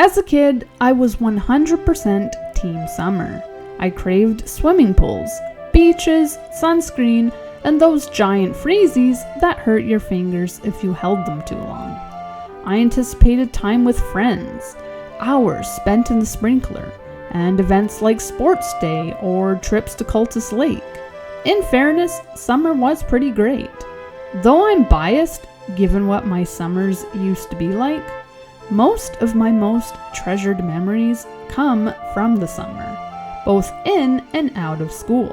As a kid, I was 100% Team Summer. I craved swimming pools, beaches, sunscreen, and those giant freezies that hurt your fingers if you held them too long. I anticipated time with friends, hours spent in the sprinkler, and events like sports day or trips to Cultus Lake. In fairness, summer was pretty great. Though I'm biased, given what my summers used to be like, most of my most treasured memories come from the summer, both in and out of school.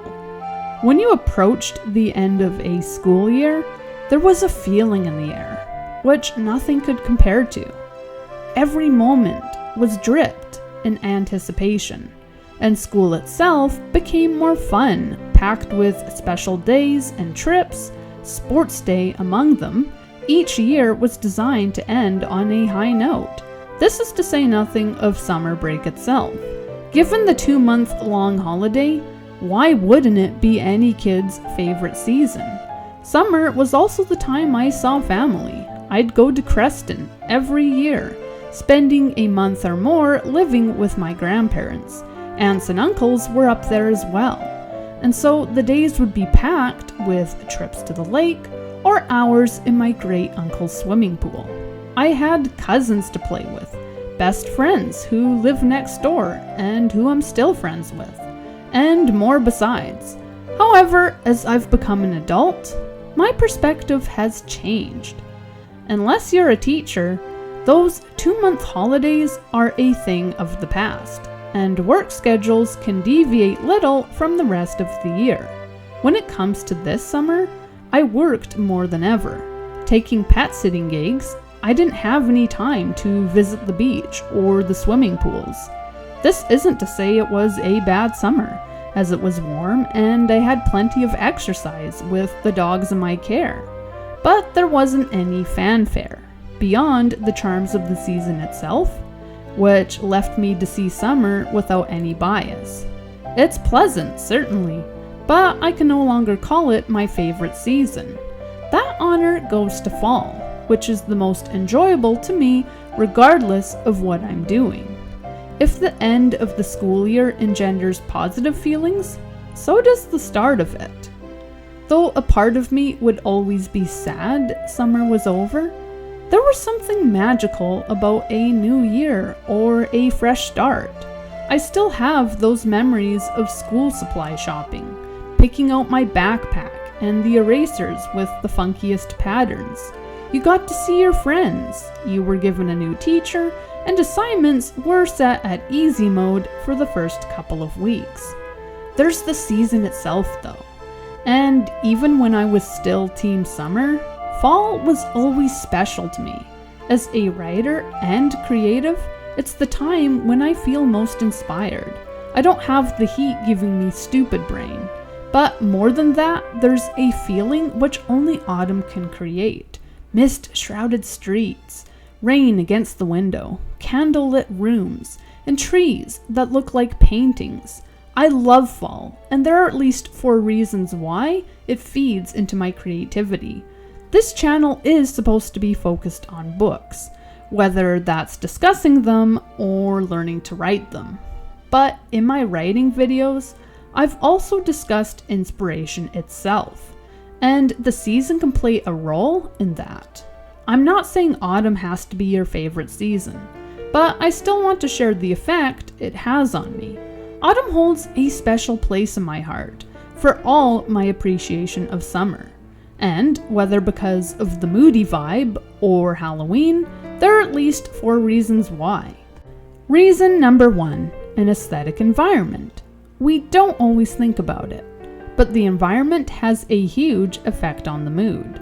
When you approached the end of a school year, there was a feeling in the air, which nothing could compare to. Every moment was dripped in anticipation, and school itself became more fun, packed with special days and trips, sports day among them. Each year was designed to end on a high note. This is to say nothing of summer break itself. Given the 2-month-long holiday, why wouldn't it be any kid's favorite season? Summer was also the time I saw family. I'd go to Creston every year, spending a month or more living with my grandparents. Aunts and uncles were up there as well. And so the days would be packed with trips to the lake or hours in my great-uncle's swimming pool. I had cousins to play with, best friends who live next door and who I'm still friends with, and more besides. However, as I've become an adult, my perspective has changed. Unless you're a teacher, those 2-month holidays are a thing of the past, and work schedules can deviate little from the rest of the year. When it comes to this summer, I worked more than ever. Taking pet sitting gigs, I didn't have any time to visit the beach or the swimming pools. This isn't to say it was a bad summer, as it was warm and I had plenty of exercise with the dogs in my care. But there wasn't any fanfare beyond the charms of the season itself, which left me to see summer without any bias. It's pleasant, certainly, but I can no longer call it my favorite season. That honor goes to fall, which is the most enjoyable to me regardless of what I'm doing. If the end of the school year engenders positive feelings, so does the start of it. Though a part of me would always be sad summer was over, there was something magical about a new year or a fresh start. I still have those memories of school supply shopping, picking out my backpack and the erasers with the funkiest patterns. You got to see your friends, you were given a new teacher, and assignments were set at easy mode for the first couple of weeks. There's the season itself though, and even when I was still Team Summer, fall was always special to me. As a writer and creative, it's the time when I feel most inspired. I don't have the heat giving me stupid brain. But more than that, there's a feeling which only autumn can create. Mist-shrouded streets, rain against the window, candlelit rooms, and trees that look like paintings. I love fall, and there are at least 4 reasons why it feeds into my creativity. This channel is supposed to be focused on books, whether that's discussing them or learning to write them. But in my writing videos, I've also discussed inspiration itself, and the season can play a role in that. I'm not saying autumn has to be your favorite season, but I still want to share the effect it has on me. Autumn holds a special place in my heart for all my appreciation of summer, and whether because of the moody vibe or Halloween, there are at least 4 reasons why. Reason number 1, an aesthetic environment. We don't always think about it, but the environment has a huge effect on the mood.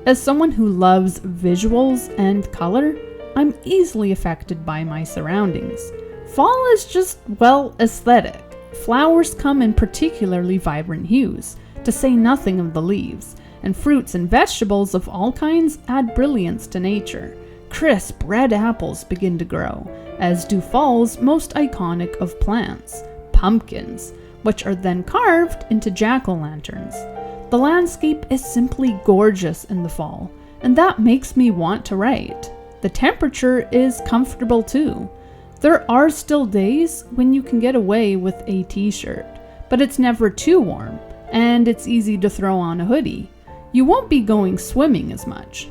As someone who loves visuals and color, I'm easily affected by my surroundings. Fall is just, well, aesthetic. Flowers come in particularly vibrant hues, to say nothing of the leaves, and fruits and vegetables of all kinds add brilliance to nature. Crisp red apples begin to grow, as do fall's most iconic of plants, pumpkins, which are then carved into jack-o'-lanterns. The landscape is simply gorgeous in the fall, and that makes me want to write. The temperature is comfortable too. There are still days when you can get away with a t-shirt, but it's never too warm, and it's easy to throw on a hoodie. You won't be going swimming as much.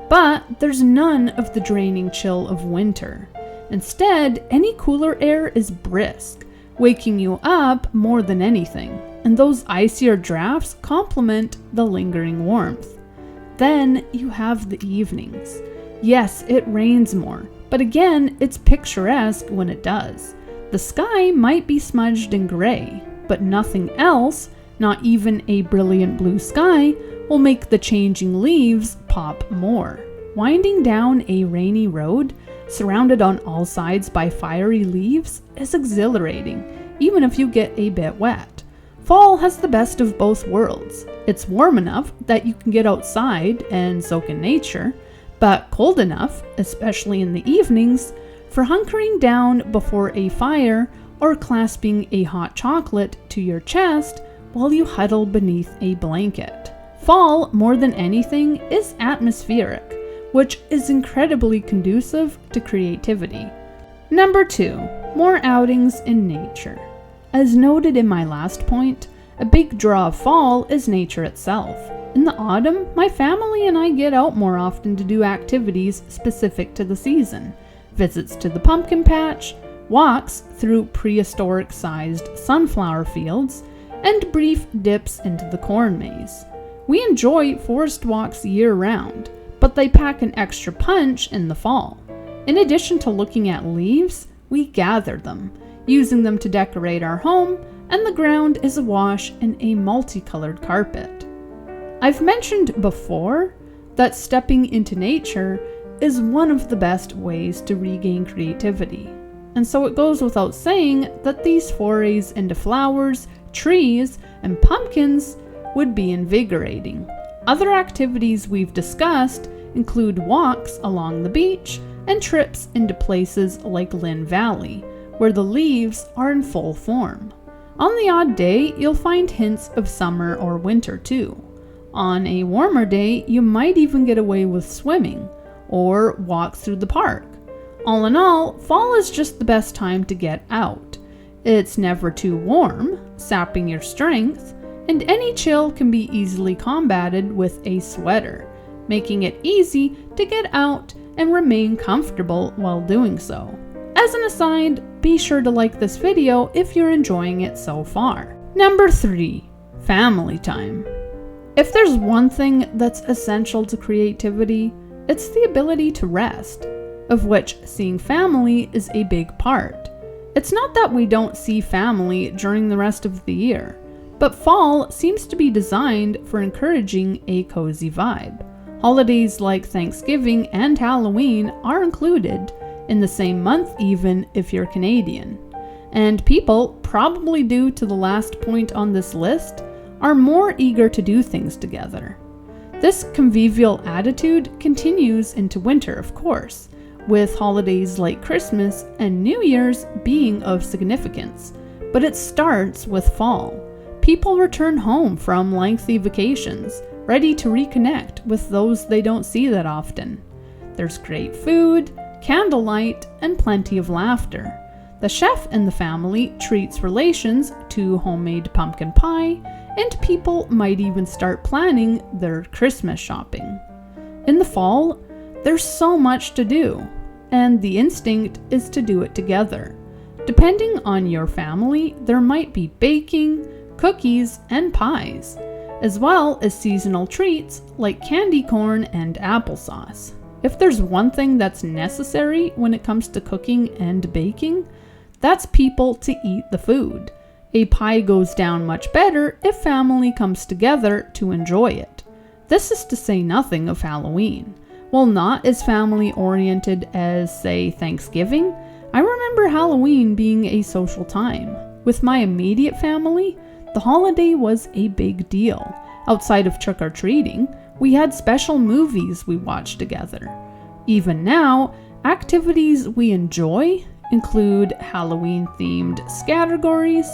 But there's none of the draining chill of winter. Instead, any cooler air is brisk, waking you up more than anything, and those icier drafts complement the lingering warmth. Then you have the evenings. Yes, it rains more, but again, it's picturesque when it does. The sky might be smudged in gray, but nothing else, not even a brilliant blue sky, will make the changing leaves pop more. Winding down a rainy road, surrounded on all sides by fiery leaves, is exhilarating, even if you get a bit wet. Fall has the best of both worlds. It's warm enough that you can get outside and soak in nature, but cold enough, especially in the evenings, for hunkering down before a fire or clasping a hot chocolate to your chest while you huddle beneath a blanket. Fall, more than anything, is atmospheric, which is incredibly conducive to creativity. Number 2, more outings in nature. As noted in my last point, a big draw of fall is nature itself. In the autumn, my family and I get out more often to do activities specific to the season. Visits to the pumpkin patch, walks through prehistoric-sized sunflower fields, and brief dips into the corn maze. We enjoy forest walks year-round, but they pack an extra punch in the fall. In addition to looking at leaves, we gather them, using them to decorate our home, and the ground is awash in a multicolored carpet. I've mentioned before that stepping into nature is one of the best ways to regain creativity, and so it goes without saying that these forays into flowers, trees, and pumpkins would be invigorating. Other activities we've discussed include walks along the beach and trips into places like Lynn Valley, where the leaves are in full form. On the odd day, you'll find hints of summer or winter too. On a warmer day, you might even get away with swimming or walk through the park. All in all, fall is just the best time to get out. It's never too warm, sapping your strength, and any chill can be easily combated with a sweater, making it easy to get out and remain comfortable while doing so. As an aside, be sure to like this video if you're enjoying it so far. Number 3, family time. If there's one thing that's essential to creativity, it's the ability to rest, of which seeing family is a big part. It's not that we don't see family during the rest of the year, but fall seems to be designed for encouraging a cozy vibe. Holidays like Thanksgiving and Halloween are included in the same month even if you're Canadian. And people, probably due to the last point on this list, are more eager to do things together. This convivial attitude continues into winter, of course, with holidays like Christmas and New Year's being of significance, but it starts with fall. People return home from lengthy vacations, ready to reconnect with those they don't see that often. There's great food, candlelight, and plenty of laughter. The chef in the family treats relations to homemade pumpkin pie, and people might even start planning their Christmas shopping. In the fall, there's so much to do, and the instinct is to do it together. Depending on your family, there might be baking, cookies, and pies, as well as seasonal treats like candy corn and applesauce. If there's one thing that's necessary when it comes to cooking and baking, that's people to eat the food. A pie goes down much better if family comes together to enjoy it. This is to say nothing of Halloween. While not as family-oriented as, say, Thanksgiving, I remember Halloween being a social time. With my immediate family, the holiday was a big deal. Outside of trick-or-treating, we had special movies we watched together. Even now, activities we enjoy include Halloween-themed scattergories,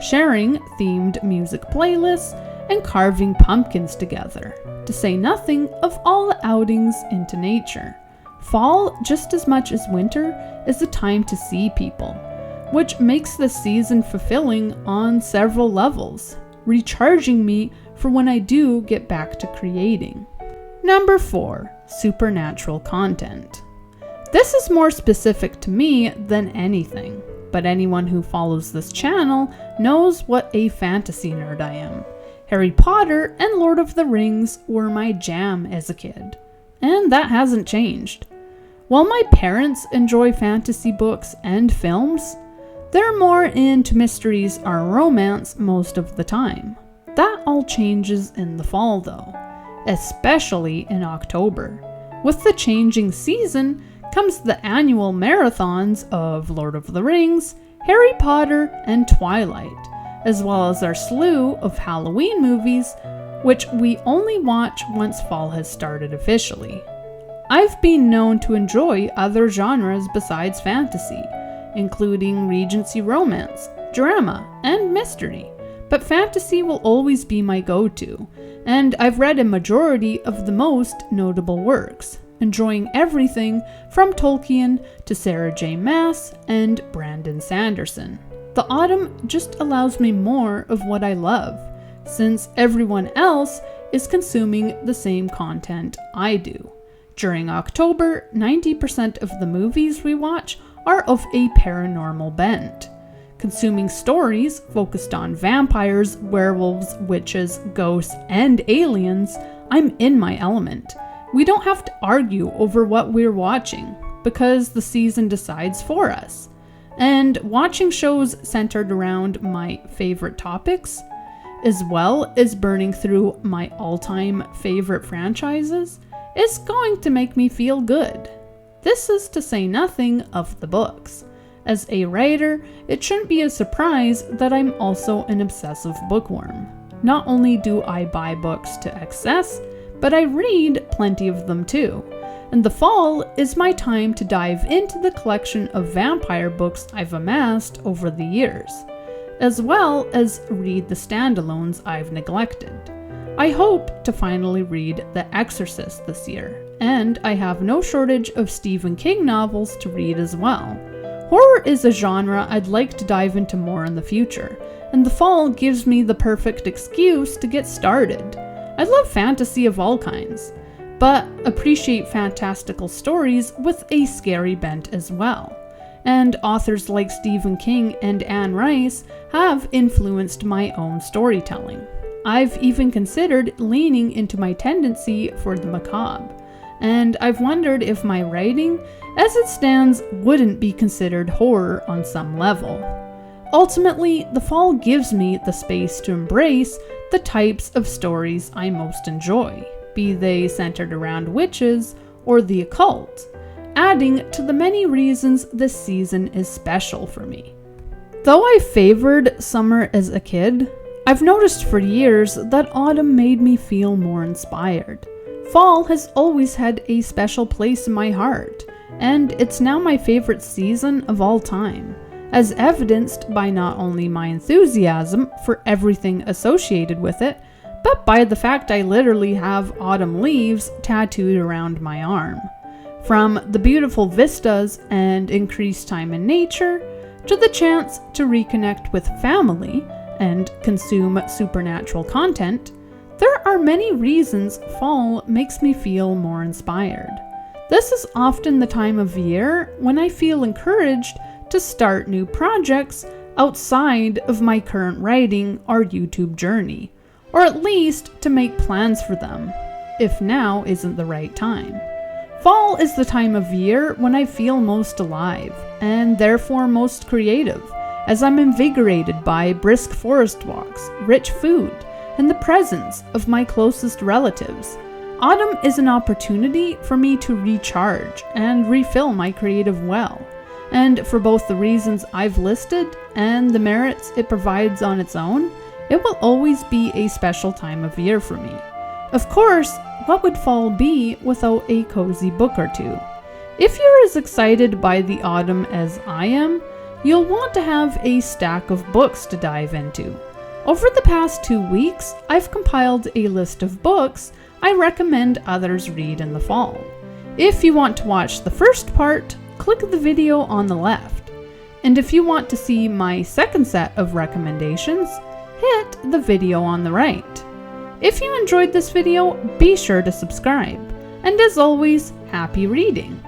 sharing themed music playlists, and carving pumpkins together, to say nothing of all the outings into nature. Fall, just as much as winter, is a time to see people, which makes this season fulfilling on several levels, recharging me for when I do get back to creating. Number 4, supernatural content. This is more specific to me than anything, but anyone who follows this channel knows what a fantasy nerd I am. Harry Potter and Lord of the Rings were my jam as a kid, and that hasn't changed. While my parents enjoy fantasy books and films, they're more into mysteries or romance most of the time. That all changes in the fall though, especially in October. With the changing season comes the annual marathons of Lord of the Rings, Harry Potter, and Twilight, as well as our slew of Halloween movies, which we only watch once fall has started officially. I've been known to enjoy other genres besides fantasy, including Regency romance, drama, and mystery, but fantasy will always be my go-to, and I've read a majority of the most notable works, enjoying everything from Tolkien to Sarah J. Maas and Brandon Sanderson. The autumn just allows me more of what I love, since everyone else is consuming the same content I do. During October, 90% of the movies we watch are of a paranormal bent. Consuming stories focused on vampires, werewolves, witches, ghosts, and aliens, I'm in my element. We don't have to argue over what we're watching, because the season decides for us. And watching shows centered around my favorite topics, as well as burning through my all-time favorite franchises, is going to make me feel good. This is to say nothing of the books. As a writer, it shouldn't be a surprise that I'm also an obsessive bookworm. Not only do I buy books to excess, but I read plenty of them too. And the fall is my time to dive into the collection of vampire books I've amassed over the years, as well as read the standalones I've neglected. I hope to finally read The Exorcist this year, and I have no shortage of Stephen King novels to read as well. Horror is a genre I'd like to dive into more in the future, and the fall gives me the perfect excuse to get started. I love fantasy of all kinds, but appreciate fantastical stories with a scary bent as well. And authors like Stephen King and Anne Rice have influenced my own storytelling. I've even considered leaning into my tendency for the macabre, and I've wondered if my writing, as it stands, wouldn't be considered horror on some level. Ultimately, the fall gives me the space to embrace the types of stories I most enjoy, be they centered around witches or the occult, adding to the many reasons this season is special for me. Though I favored summer as a kid, I've noticed for years that autumn made me feel more inspired. Fall has always had a special place in my heart, and it's now my favorite season of all time, as evidenced by not only my enthusiasm for everything associated with it, but by the fact I literally have autumn leaves tattooed around my arm. From the beautiful vistas and increased time in nature, to the chance to reconnect with family and consume supernatural content, there are many reasons fall makes me feel more inspired. This is often the time of year when I feel encouraged to start new projects outside of my current writing or YouTube journey, or at least to make plans for them, if now isn't the right time. Fall is the time of year when I feel most alive, and therefore most creative, as I'm invigorated by brisk forest walks, rich food, and the presence of my closest relatives. Autumn is an opportunity for me to recharge and refill my creative well, and for both the reasons I've listed and the merits it provides on its own, it will always be a special time of year for me. Of course, what would fall be without a cozy book or two? If you're as excited by the autumn as I am, you'll want to have a stack of books to dive into. Over the past 2 weeks, I've compiled a list of books I recommend others read in the fall. If you want to watch the first part, click the video on the left. And if you want to see my second set of recommendations, hit the video on the right. If you enjoyed this video, be sure to subscribe. And as always, happy reading!